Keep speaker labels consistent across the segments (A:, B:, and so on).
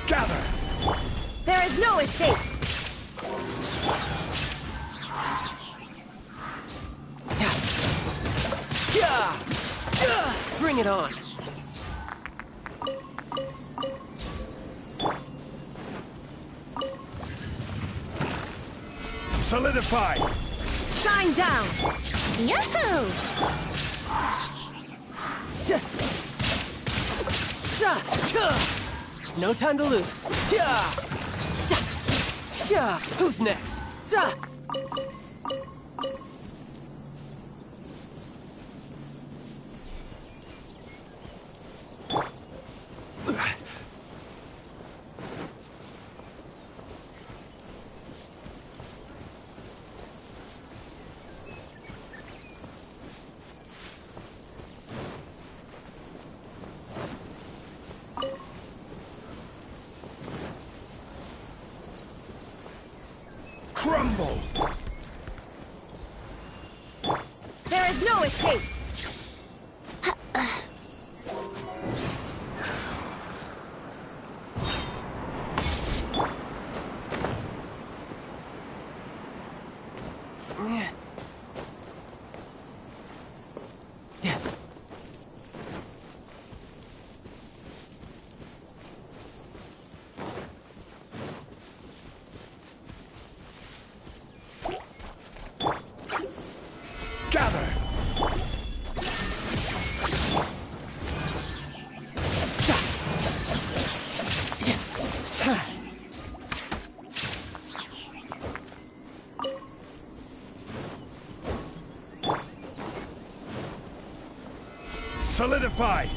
A: Gather!
B: There is no escape!
C: Bring it on!
A: Solidify!
B: Shine down!
D: Yahoo!
C: No time to lose. Who's next?
A: Crumble!
B: There is no escape!
A: Gather! Solidify!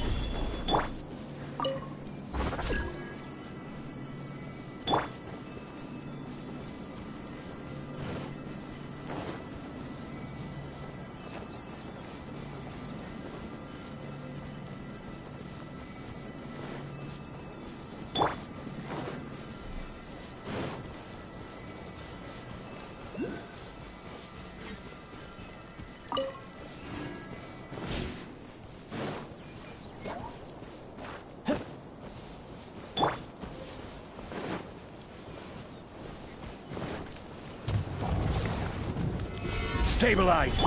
A: Stabilize!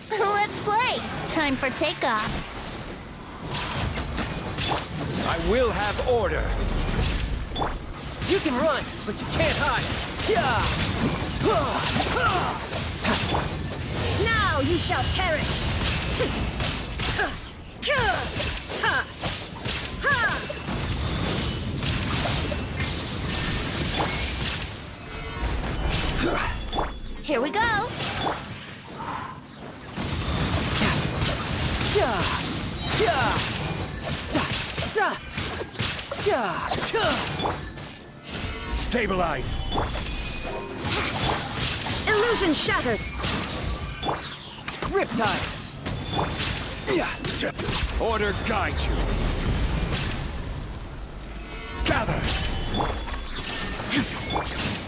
D: Let's play! Time for takeoff.
A: I will have order!
C: You can run, but you can't hide.
B: Now you shall perish!
D: Here we go!
A: Stabilize!
B: Illusion shattered!
C: Riptide!
A: Order guide you! Gather!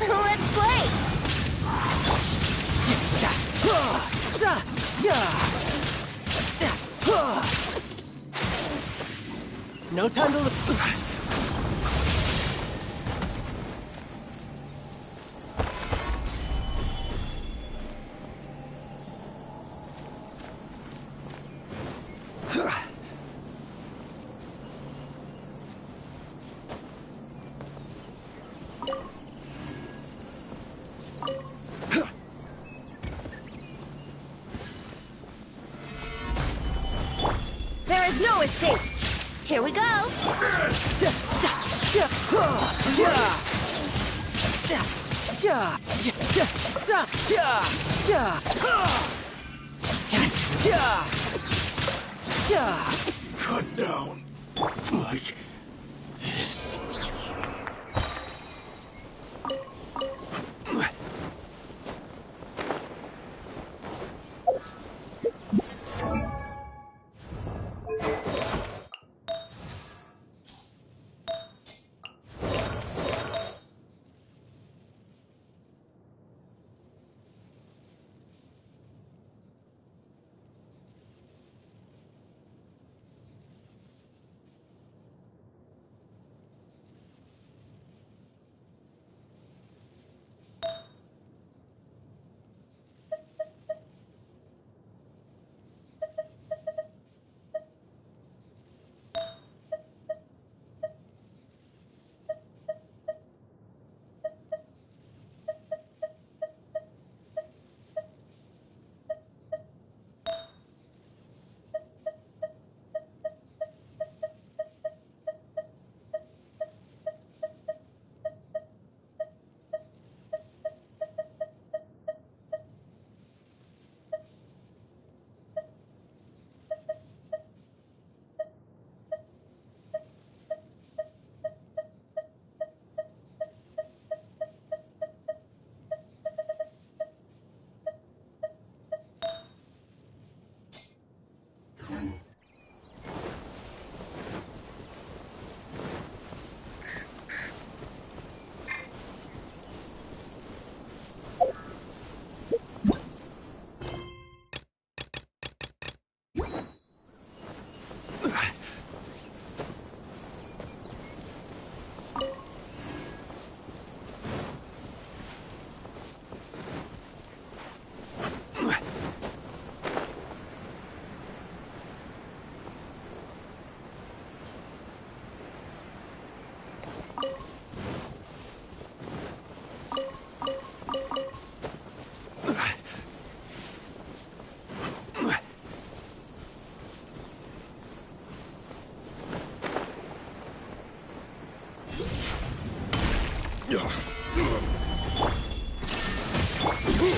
D: Let's play!
C: No time to look.
B: There is no escape!
D: Here we go!
A: Cut down like this.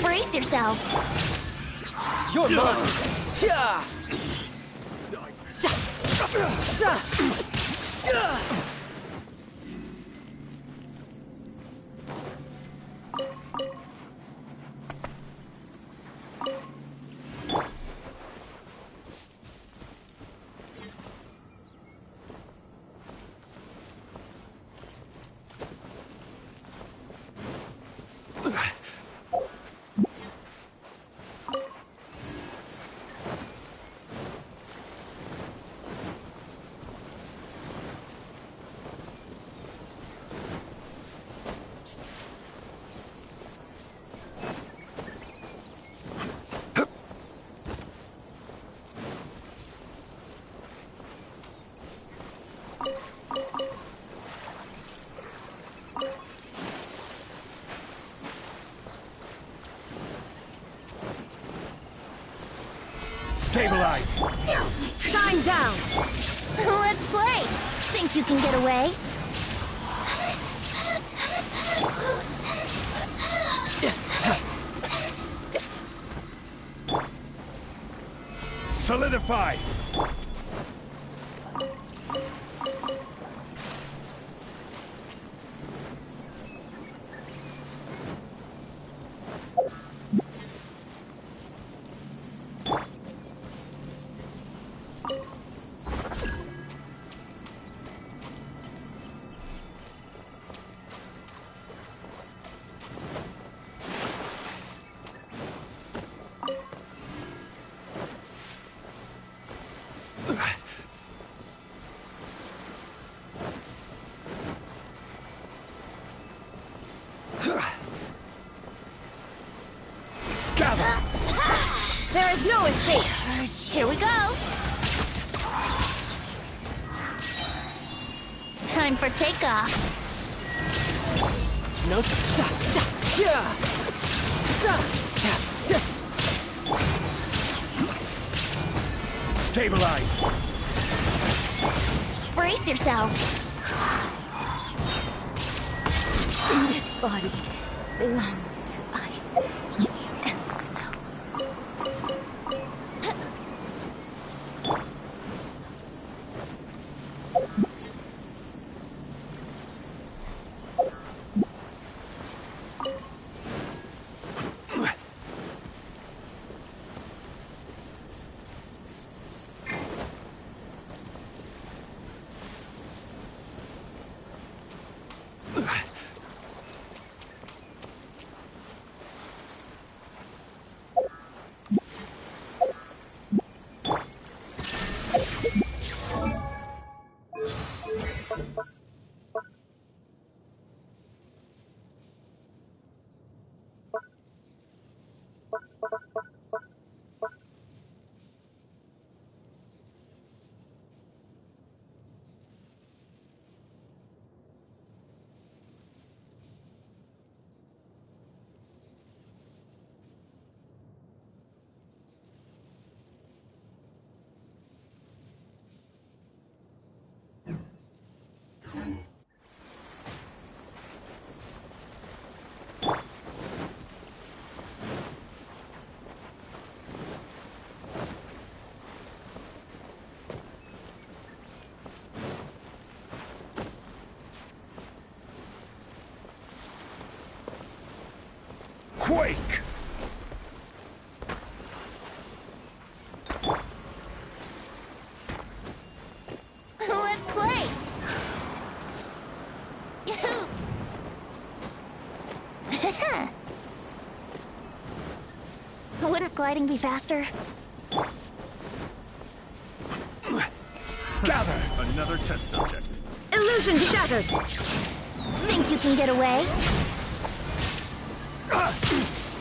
D: Brace yourself.
C: You're mine. Yeah.
A: Stabilize!
B: Shine down!
D: Let's play. Think you can get away?
A: Solidify!
B: There is no escape!
D: Here we go. Time for takeoff.
C: No. Yeah.
A: Stabilize!
D: Brace yourself.
B: This body belongs to ice and snow.
A: Quake!
D: Let's play. Yahoo! Wouldn't gliding be faster?
A: Gather!
E: Another test subject.
B: Illusion shattered!
D: Think you can get away?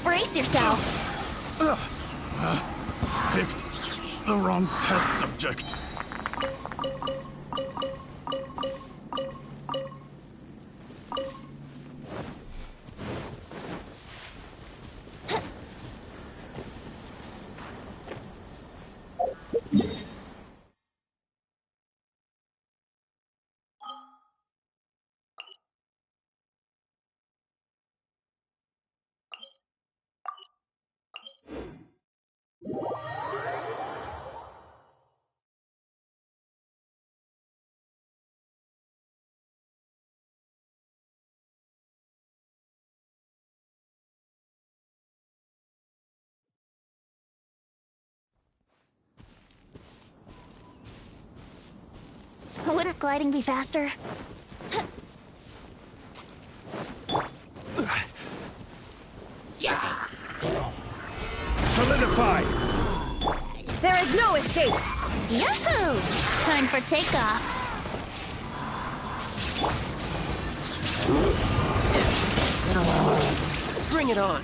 D: Brace yourself.
E: Picked the wrong test subject.
D: Wouldn't gliding be faster?
A: Solidify!
B: There is no escape!
D: Yahoo! Time for takeoff.
C: Bring it on.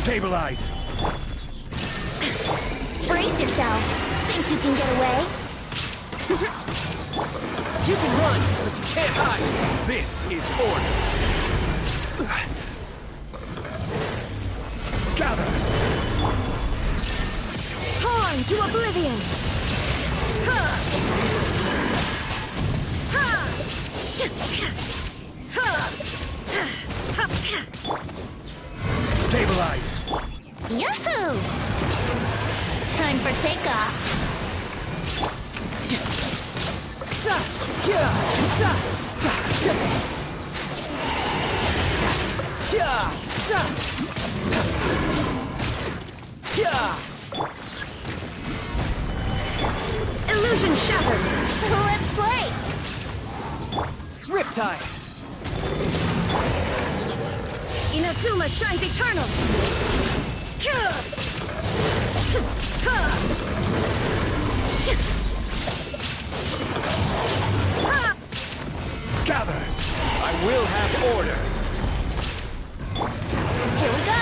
A: Stabilize!
D: Brace yourself. Think you can get away?
C: You can run, but you can't hide.
A: This is order! Gather!
B: Torn to oblivion! Ha! Ha! Ha!
A: Stabilize!
D: Yahoo! Time for takeoff.
B: Za! Kya! Za! Za!
C: Yeah!
B: Za!
C: Yeah!
B: Illusion shattered!
D: Let's play!
C: Riptide!
B: Inazuma shines eternal! Kya! Ha! Ha!
A: Gather! I will have order!
D: Here we go!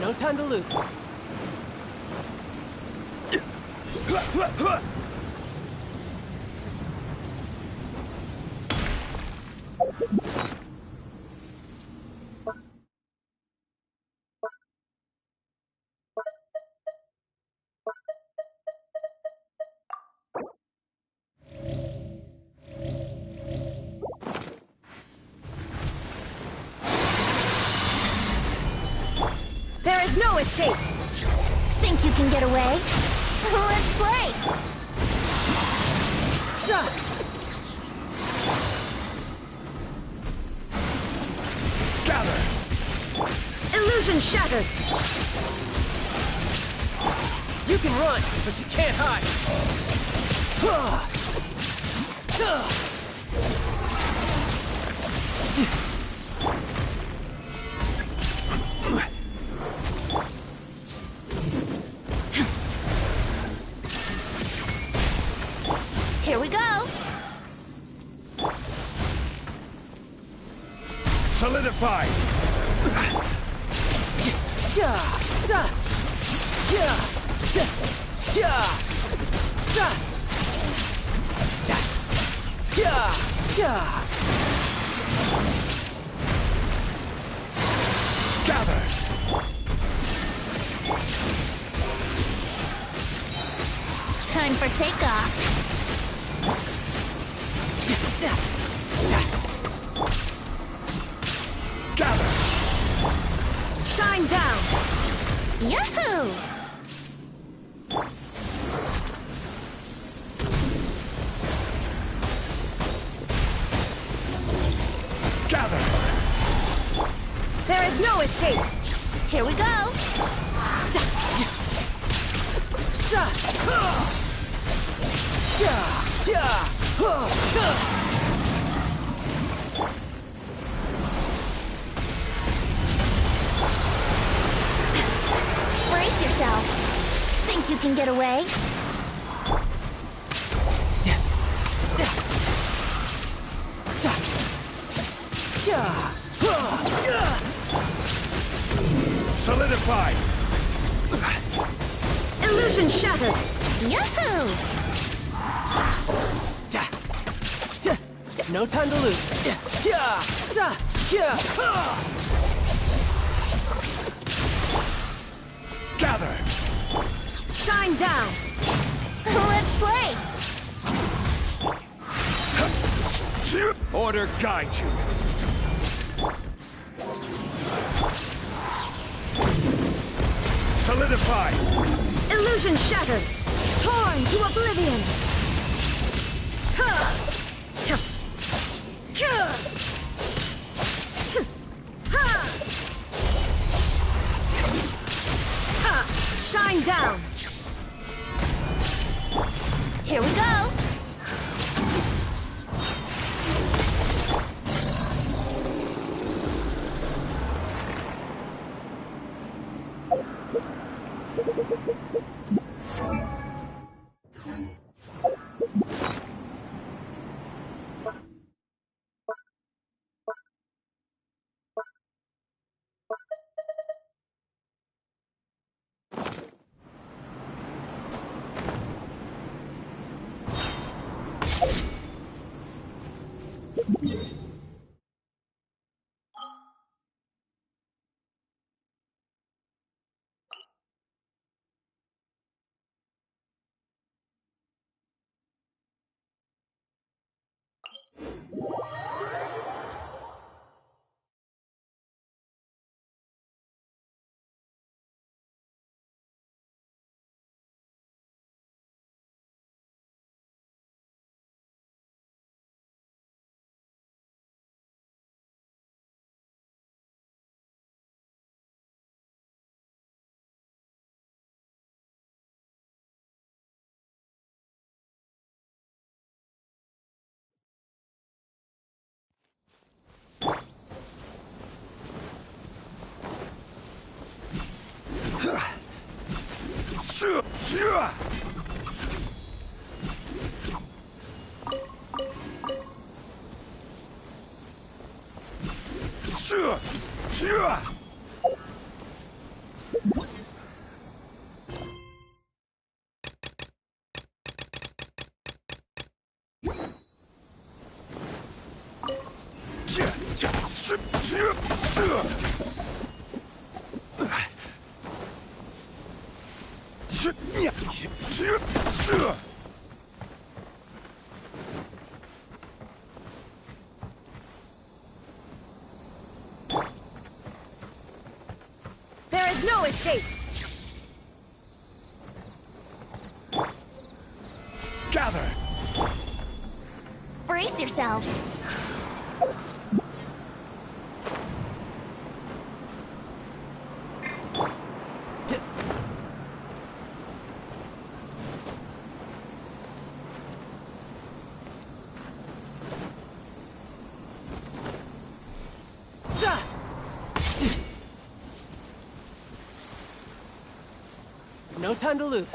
C: No time to lose.
B: no escape!
D: Think you can get away? Let's play!
B: Duh.
A: Gather!
B: Illusion shattered!
C: You can run, but you can't hide.
D: Here we go!
A: Solidify! Gather!
D: Time for takeoff.
A: Gather!
B: Shine down!
D: Yahoo!
A: Gather!
B: There is no escape!
D: Here we go! Brace yourself! Think you can get away?
A: Solidify!
B: Illusion shattered!
D: Yahoo!
C: No time to lose.
A: Gather!
B: Shine down!
D: Let's play!
A: Order guide you! Solidify!
B: Illusion shattered! Torn to oblivion! Shine down!
D: Here we go!
B: is no escape!
A: Gather!
D: Brace yourself.
C: No time to lose.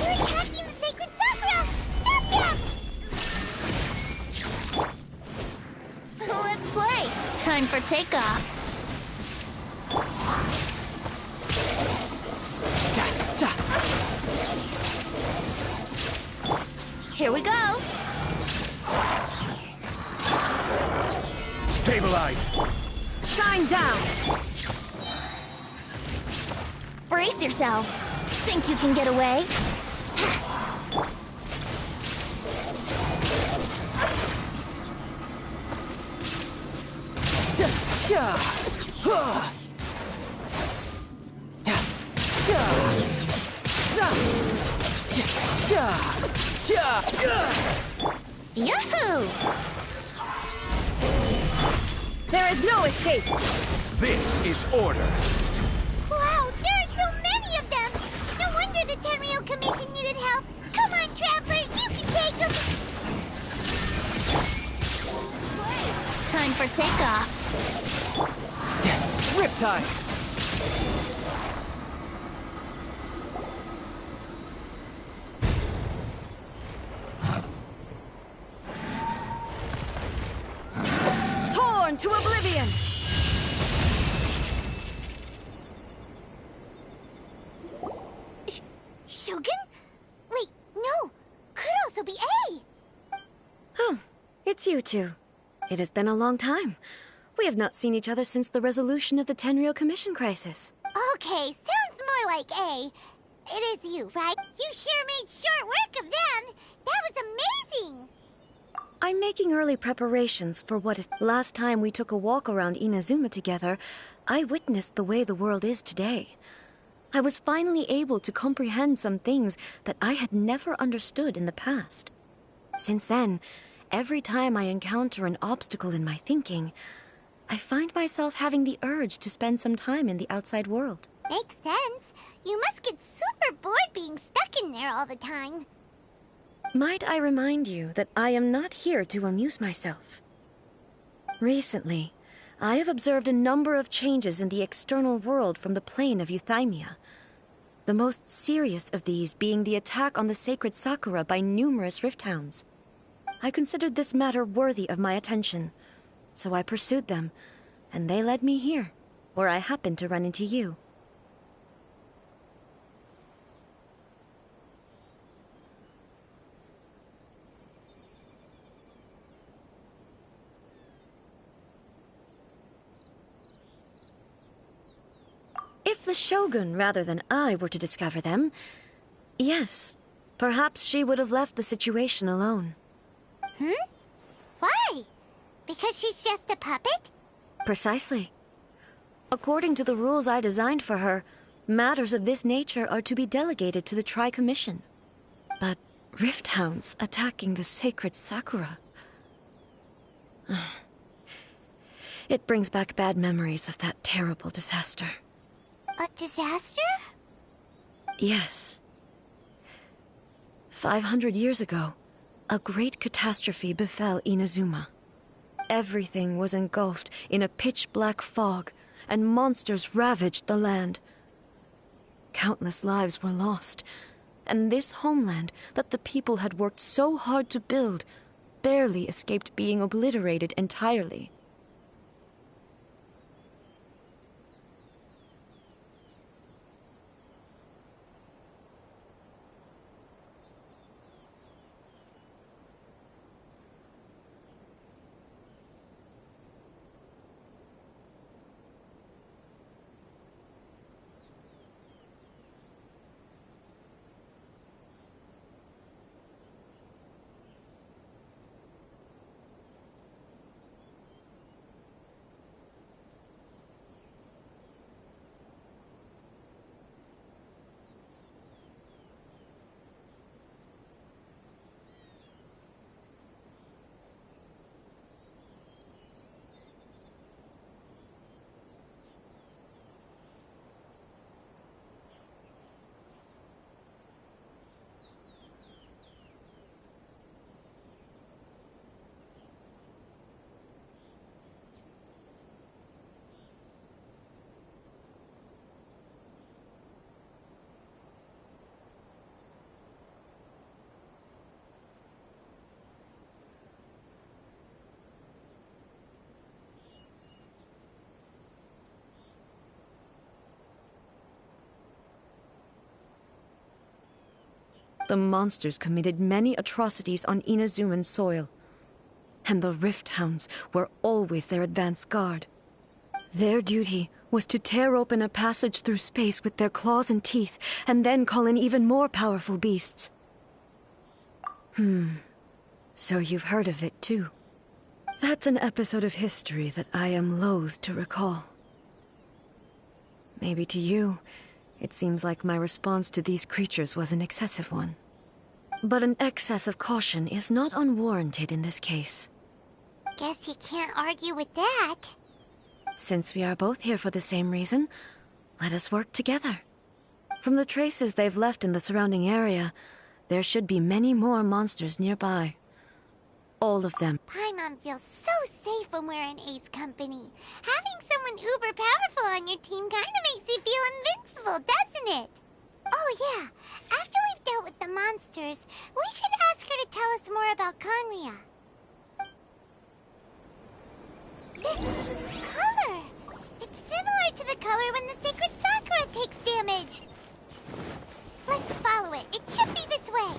D: You're attacking the sacred sakura! Stop them! Let's play. Time for takeoff. Here we go.
A: Stabilize!
B: Shine down!
D: Brace yourselves. Think you can get away? Yahoo!
B: There is no escape!
A: This is order!
D: Wow, there are so many of them! No wonder the Tenryou Commission needed help! Come on, Traveler, you can take them! Time for takeoff.
C: Riptide!
B: Torn to oblivion!
D: Shogun? Wait, no! Could also be A!
B: Oh, it's you two. It has been a long time. We have not seen each other since the resolution of the Tenryou Commission crisis.
D: Okay, sounds more like A. It is you, right? You sure made short work of them! That was amazing!
B: I'm making early preparations for what is... Last time we took a walk around Inazuma together, I witnessed the way the world is today. I was finally able to comprehend some things that I had never understood in the past. Since then, every time I encounter an obstacle in my thinking, I find myself having the urge to spend some time in the outside world.
D: Makes sense. You must get super bored being stuck in there all the time.
B: Might I remind you that I am not here to amuse myself. Recently, I have observed a number of changes in the external world from the plane of Euthymia. The most serious of these being the attack on the sacred Sakura by numerous rift hounds. I considered this matter worthy of my attention, so I pursued them, and they led me here, where I happened to run into you. the Shogun rather than I were to discover them, yes, perhaps she would have left the situation alone.
D: Why? Because she's just a puppet?
B: Precisely. According to the rules I designed for her, matters of this nature are to be delegated to the Tri-Commission. But Rift Hounds attacking the sacred Sakura... It brings back bad memories of that terrible disaster.
D: A disaster?
B: Yes. 500 years ago, a great catastrophe befell Inazuma. Everything was engulfed in a pitch-black fog, and monsters ravaged the land. Countless lives were lost, and this homeland that the people had worked so hard to build barely escaped being obliterated entirely. The monsters committed many atrocities on Inazuman soil, and the Rift Hounds were always their advance guard. Their duty was to tear open a passage through space with their claws and teeth, and then call in even more powerful beasts. So you've heard of it too. That's an episode of history that I am loath to recall. Maybe to you, it seems like my response to these creatures was an excessive one. But an excess of caution is not unwarranted in this case.
D: Guess you can't argue with that.
B: Since we are both here for the same reason, let us work together. From the traces they've left in the surrounding area, there should be many more monsters nearby. All of them.
D: Paimon feels so safe when we're in Ace Company. Having someone uber powerful on your team kinda makes you feel invincible, doesn't it? Oh yeah, after we've dealt with the monsters, we should ask her to tell us more about Conria. This color! It's similar to the color when the sacred Sakura takes damage. Let's follow it. It should be this way.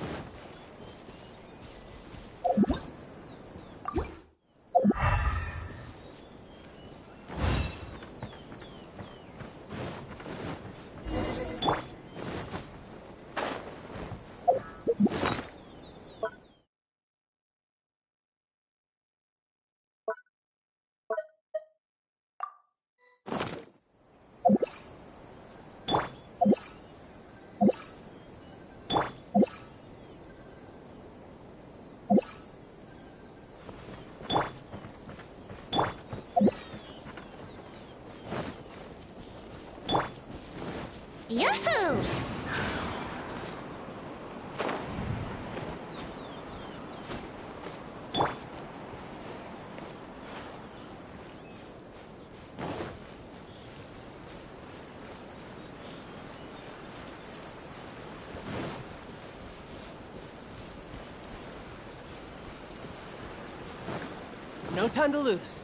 D: Yahoo!
C: No time to lose.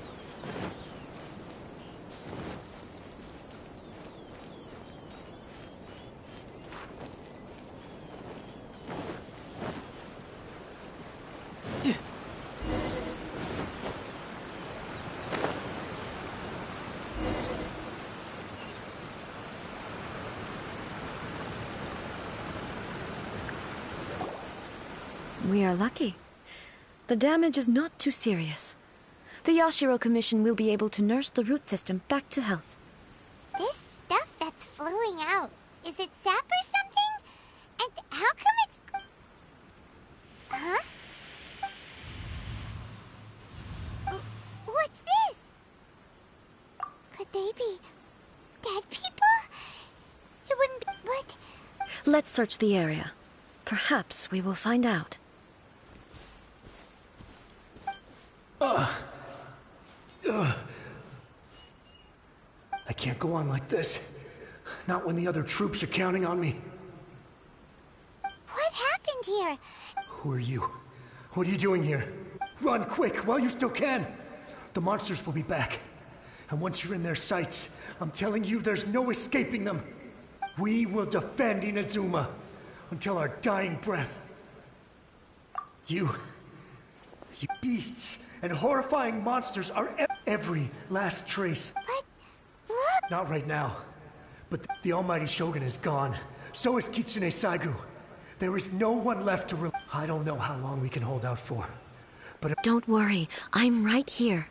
B: We are lucky. The damage is not too serious. The Yashiro Commission will be able to nurse the root system back to health.
D: This stuff that's flowing out, is it sap or something? And how come it's... Huh? What's this? Could they be dead people? It wouldn't be... What?
B: Let's search the area. Perhaps we will find out.
A: I can't go on like this. Not when the other troops are counting on me.
D: What happened here?
A: Who are you? What are you doing here? Run quick while you still can. The monsters will be back. And once you're in their sights, I'm telling you there's no escaping them. We will defend Inazuma until our dying breath. You beasts and horrifying monsters are every last trace.
D: But look!
A: Not right now. But the almighty Shogun is gone. So is Kitsune Saigu. There is no one left to I don't know how long we can hold out for. But
B: Don't worry, I'm right here.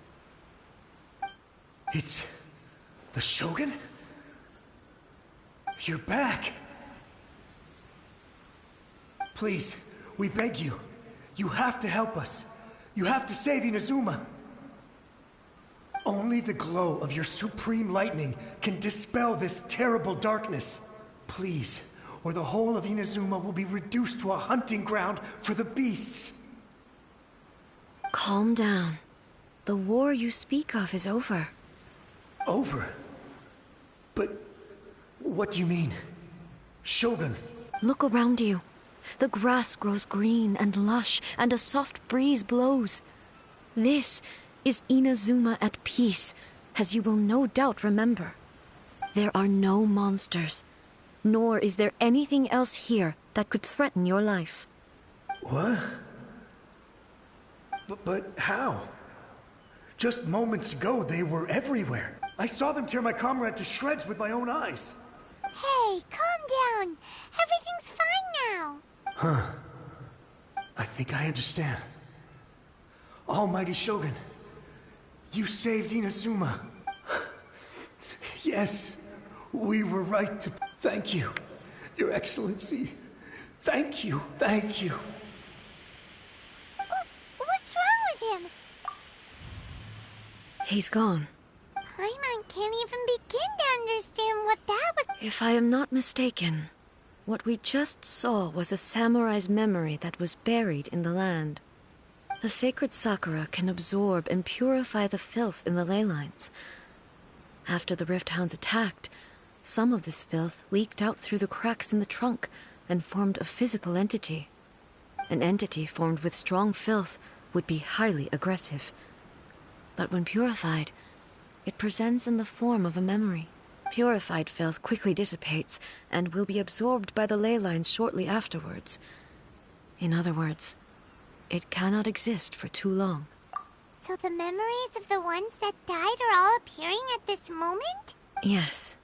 A: It's... the Shogun? You're back! Please, we beg you. You have to help us. You have to save Inazuma. Only the glow of your supreme lightning can dispel this terrible darkness. Please, or the whole of Inazuma will be reduced to a hunting ground for the beasts.
B: Calm down. The war you speak of is over.
A: Over? But what do you mean? Shogun?
B: Look around you. The grass grows green and lush, and a soft breeze blows. This is Inazuma at peace, as you will no doubt remember. There are no monsters, nor is there anything else here that could threaten your life.
A: What? But how? Just moments ago, they were everywhere. I saw them tear my comrade to shreds with my own eyes.
D: Hey, calm down. Everything's fine now.
A: Huh. I think I understand. Almighty Shogun, you saved Inazuma. Yes, we were right to... Thank you, Your Excellency. Thank you, thank you.
D: What's wrong with him?
B: He's gone.
D: Paimon can't even begin to understand what that was.
B: If I am not mistaken, what we just saw was a samurai's memory that was buried in the land. The sacred Sakura can absorb and purify the filth in the ley lines. After the Rift Hounds attacked, some of this filth leaked out through the cracks in the trunk and formed a physical entity. An entity formed with strong filth would be highly aggressive. But when purified, it presents in the form of a memory. Purified filth quickly dissipates and will be absorbed by the ley lines shortly afterwards. In other words, it cannot exist for too long.
D: So the memories of the ones that died are all appearing at this moment?
B: Yes.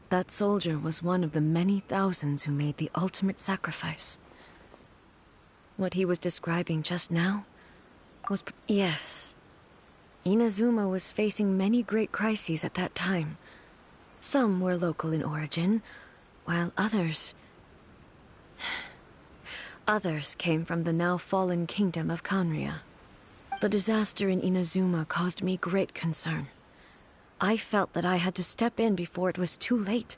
B: That soldier was one of the many thousands who made the ultimate sacrifice. What he was describing just now was... Yes. Inazuma was facing many great crises at that time. Some were local in origin, while others... Others came from the now-fallen kingdom of Kanria. The disaster in Inazuma caused me great concern. I felt that I had to step in before it was too late,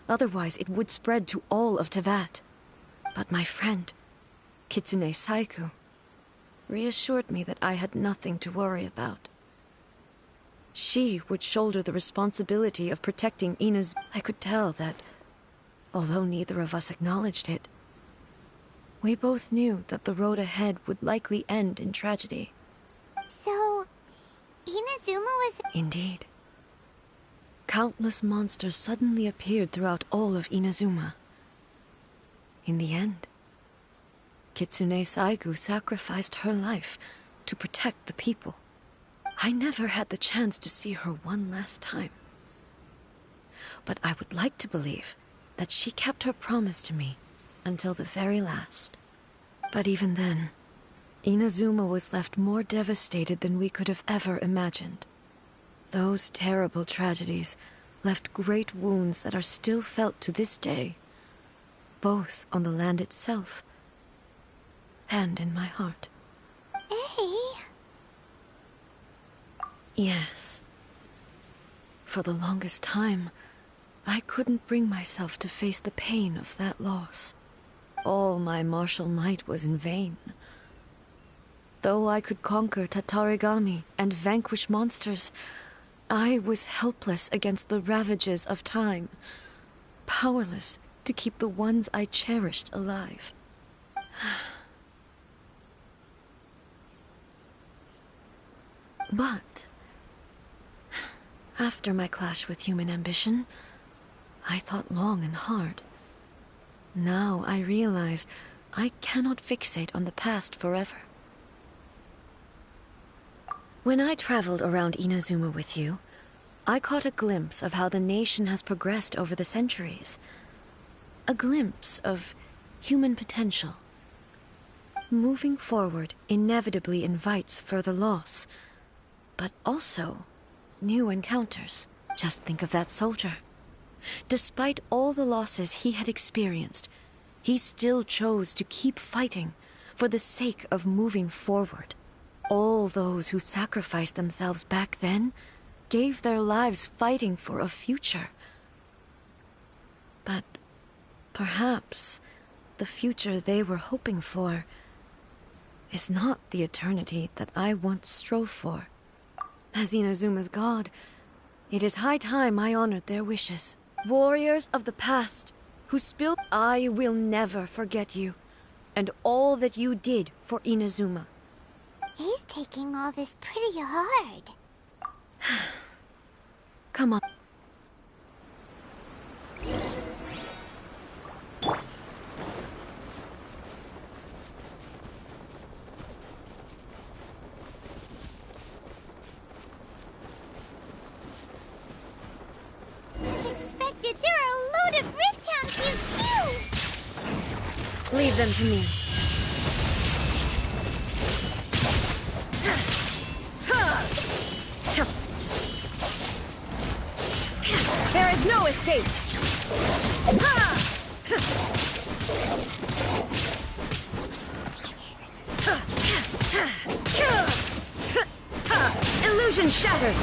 B: otherwise it would spread to all of Teyvat. But my friend, Kitsune Saigu, reassured me that I had nothing to worry about. She would shoulder the responsibility of protecting Inazuma. I could tell that, although neither of us acknowledged it, we both knew that the road ahead would likely end in tragedy.
D: So, Inazuma was...
B: Indeed. Countless monsters suddenly appeared throughout all of Inazuma. In the end, Kitsune Saigu sacrificed her life to protect the people. I never had the chance to see her one last time. But I would like to believe that she kept her promise to me until the very last. But even then, Inazuma was left more devastated than we could have ever imagined. Those terrible tragedies left great wounds that are still felt to this day, both on the land itself and in my heart.
D: Eh?
B: Yes. For the longest time, I couldn't bring myself to face the pain of that loss. All my martial might was in vain. Though I could conquer Tatarigami and vanquish monsters, I was helpless against the ravages of time, powerless to keep the ones I cherished alive. But after my clash with human ambition, I thought long and hard. Now I realize I cannot fixate on the past forever. When I traveled around Inazuma with you, I caught a glimpse of how the nation has progressed over the centuries. A glimpse of human potential. Moving forward inevitably invites further loss, but also new encounters. Just think of that soldier. Despite all the losses he had experienced, he still chose to keep fighting for the sake of moving forward. All those who sacrificed themselves back then gave their lives fighting for a future. But perhaps the future they were hoping for is not the eternity that I once strove for. As Inazuma's god, it is high time I honored their wishes. Warriors of the past, who spilled, I will never forget you, and all that you did for Inazuma.
D: He's taking all this pretty hard.
B: Come on.
D: As expected, there are a load of Rift Hounds here too!
B: Leave them to me.
C: There is no escape!
B: Illusion shattered!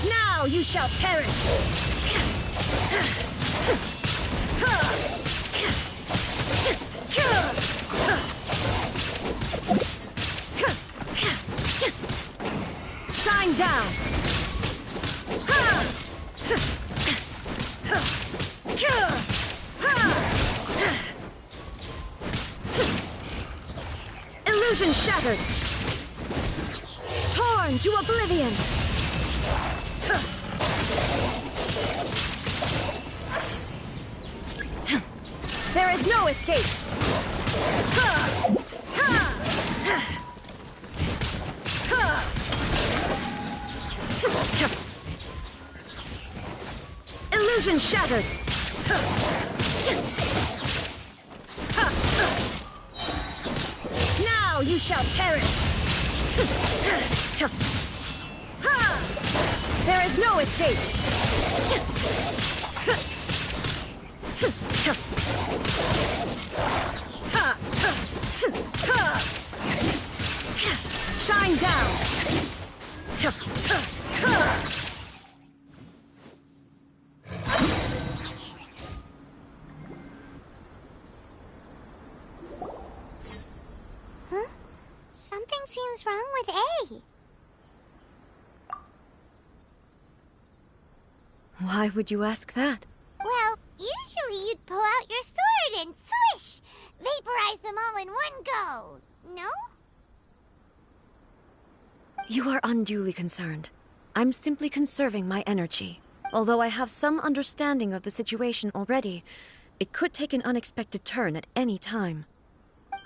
C: Now you shall perish!
B: Shine down! Illusion shattered! Torn to oblivion!
C: There is no escape!
B: Illusion shattered!
C: Now you shall perish! There is no escape!
B: Shine down!
D: Huh? Something seems wrong with A.
B: Why would you ask that?
D: Well, usually you'd pull out your sword and swish! Vaporize them all in one go, no?
B: You are unduly concerned. I'm simply conserving my energy. Although I have some understanding of the situation already, it could take an unexpected turn at any time.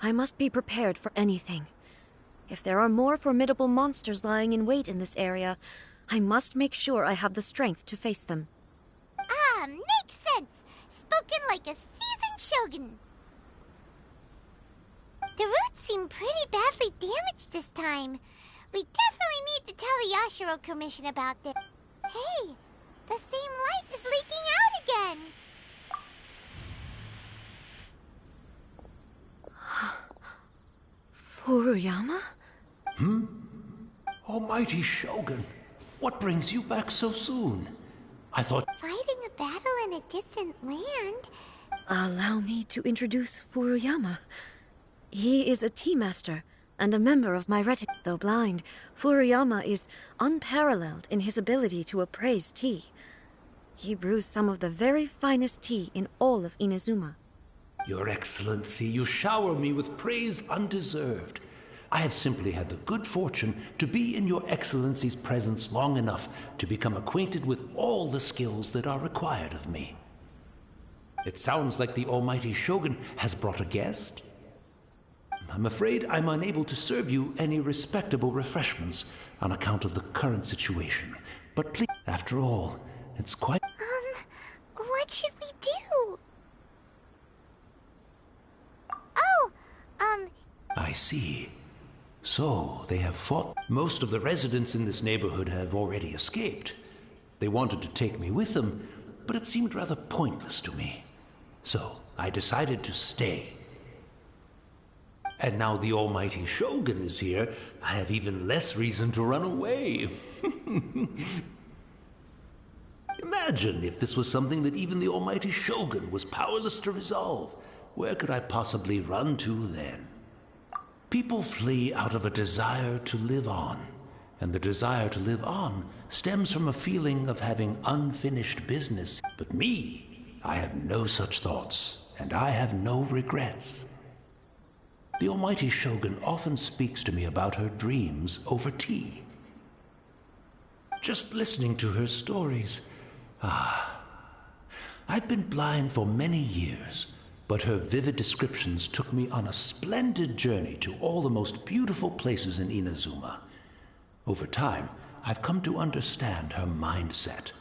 B: I must be prepared for anything. If there are more formidable monsters lying in wait in this area, I must make sure I have the strength to face them.
D: like a seasoned shogun. The roots seem pretty badly damaged this time. We definitely need to tell the Yashiro Commission about this. Hey, the same light is leaking out again.
B: Furuyama?
F: Almighty Shogun, what brings you back so soon? I thought...
D: Fighting a battle in a distant land?
B: Allow me to introduce Furuyama. He is a tea master and a member of my retinue. Though blind, Furuyama is unparalleled in his ability to appraise tea. He brews some of the very finest tea in all of Inazuma.
F: Your Excellency, you shower me with praise undeserved. I have simply had the good fortune to be in your Excellency's presence long enough to become acquainted with all the skills that are required of me. It sounds like the Almighty Shogun has brought a guest. I'm afraid I'm unable to serve you any respectable refreshments on account of the current situation. But please, after all, it's quite...
D: What should we do?
F: I see. So, they have fought. Most of the residents in this neighborhood have already escaped. They wanted to take me with them, but it seemed rather pointless to me. So, I decided to stay. And now the Almighty Shogun is here, I have even less reason to run away. Imagine if this was something that even the Almighty Shogun was powerless to resolve. Where could I possibly run to then? People flee out of a desire to live on, and the desire to live on stems from a feeling of having unfinished business. But me, I have no such thoughts, and I have no regrets. The Almighty Shogun often speaks to me about her dreams over tea. Just listening to her stories, I've been blind for many years, but her vivid descriptions took me on a splendid journey to all the most beautiful places in Inazuma. Over time, I've come to understand her mindset.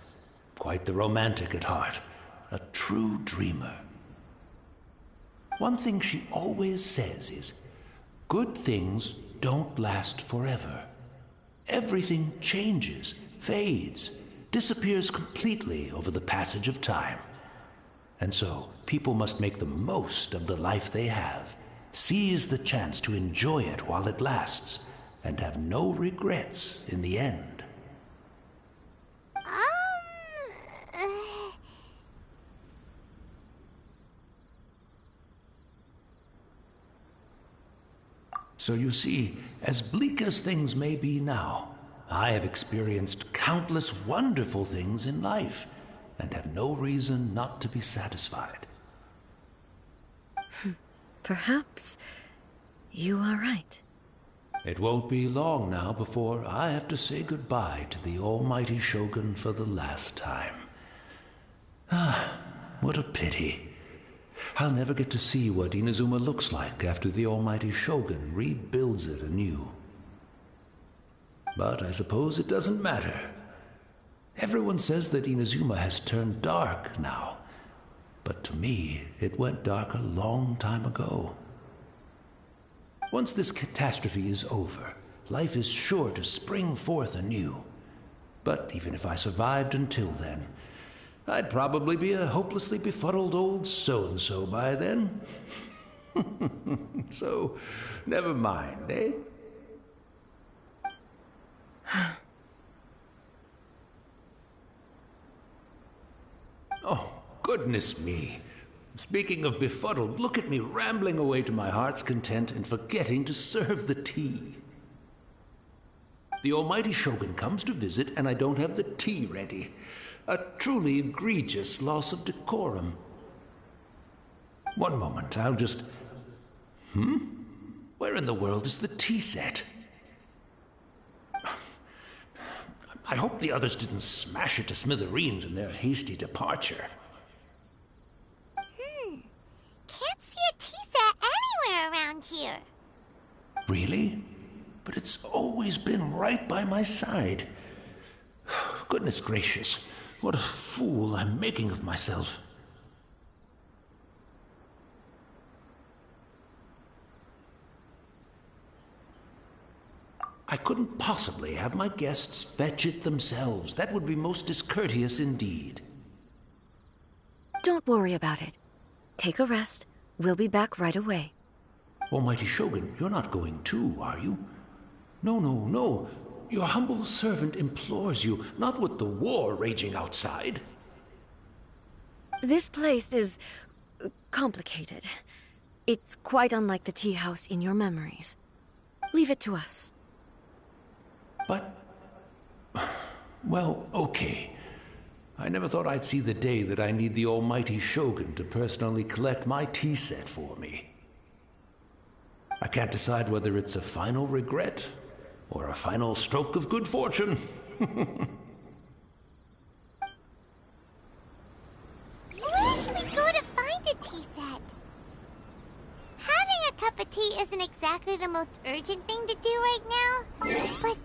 F: Quite the romantic at heart, a true dreamer. One thing she always says is, good things don't last forever. Everything changes, fades, disappears completely over the passage of time. And so, people must make the most of the life they have, seize the chance to enjoy it while it lasts, and have no regrets in the end. So you see, as bleak as things may be now, I have experienced countless wonderful things in life, and have no reason not to be satisfied.
B: Perhaps you are right.
F: It won't be long now before I have to say goodbye to the Almighty Shogun for the last time. What a pity. I'll never get to see what Inazuma looks like after the Almighty Shogun rebuilds it anew. But I suppose it doesn't matter. Everyone says that Inazuma has turned dark now, but to me, it went dark a long time ago. Once this catastrophe is over, life is sure to spring forth anew. But even if I survived until then, I'd probably be a hopelessly befuddled old so-and-so by then. So, never mind, eh? Oh, goodness me. Speaking of befuddled, look at me rambling away to my heart's content and forgetting to serve the tea. The Almighty Shogun comes to visit and I don't have the tea ready. A truly egregious loss of decorum. One moment, I'll just... Where in the world is the tea set? I hope the others didn't smash it to smithereens in their hasty departure.
D: Can't see a tea set anywhere around here.
F: Really? But it's always been right by my side. Goodness gracious, what a fool I'm making of myself. I couldn't possibly have my guests fetch it themselves. That would be most discourteous indeed.
B: Don't worry about it. Take a rest. We'll be back right away.
F: Almighty Shogun, you're not going too, are you? No, no, no. Your humble servant implores you, not with the war raging outside.
B: This place is complicated. It's quite unlike the tea house in your memories. Leave it to us.
F: But... well, okay. I never thought I'd see the day that I need the almighty Shogun to personally collect my tea set for me. I can't decide whether it's a final regret or a final stroke of good fortune.
D: Where should we go to find a tea set? Having a cup of tea isn't exactly the most urgent thing to do right now, but